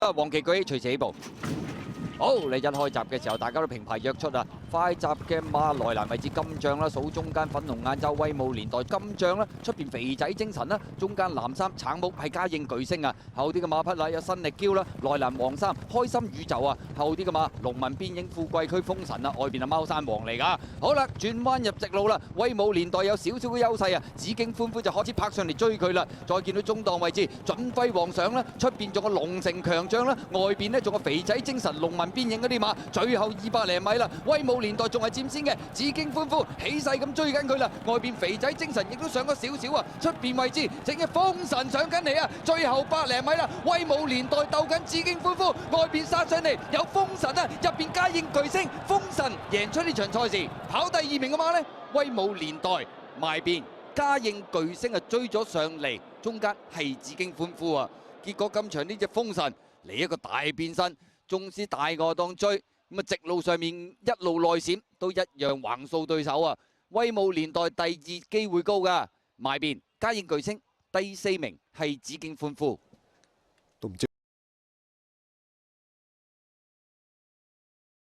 黃旗舉起，隨時起步。好，你一開閘嘅時候，大家都平排躍出啊！快閘嘅馬內欄位置金將啦，數中間粉紅眼罩威武年代金將啦，出邊肥仔精神啦，中間藍衫橙木係嘉應巨星啊，後啲嘅馬匹啦有新力嬌啦，內欄黃衫開心宇宙啊，後啲嘅馬農民邊影富貴區風神啊，外邊係貓山王嚟㗎。好啦，轉彎入直路啦，威武年代有少少嘅優勢啊，紫荊歡呼就開始拍上嚟追佢啦，再見到中檔位置準輝皇上啦，出邊仲有龍城強將啦，外邊呢仲有肥仔精神農民邊影嗰啲馬，最後200零米啦，威武年代仲係佔先嘅，紫荊歡呼起勢咁追緊佢啦，外邊肥仔精神亦都上咗少少啊，出邊位置正嘅風神上緊嚟啊，最後100零米啦，威武年代鬥緊紫荊歡呼，外邊殺上嚟有風神啊，入邊嘉應巨星風神贏出呢場賽事，跑第2名嘅馬呢，威武年代埋邊嘉應巨星啊追咗上嚟，中間係紫荊歡呼啊，結果今場呢隻風神嚟一個大變身。縱使大外檔追，咁啊直路上面一路內閃，都一樣橫掃對手啊！威武年代第2機會高㗎，埋邊嘉應巨星第4名係紫荊歡呼。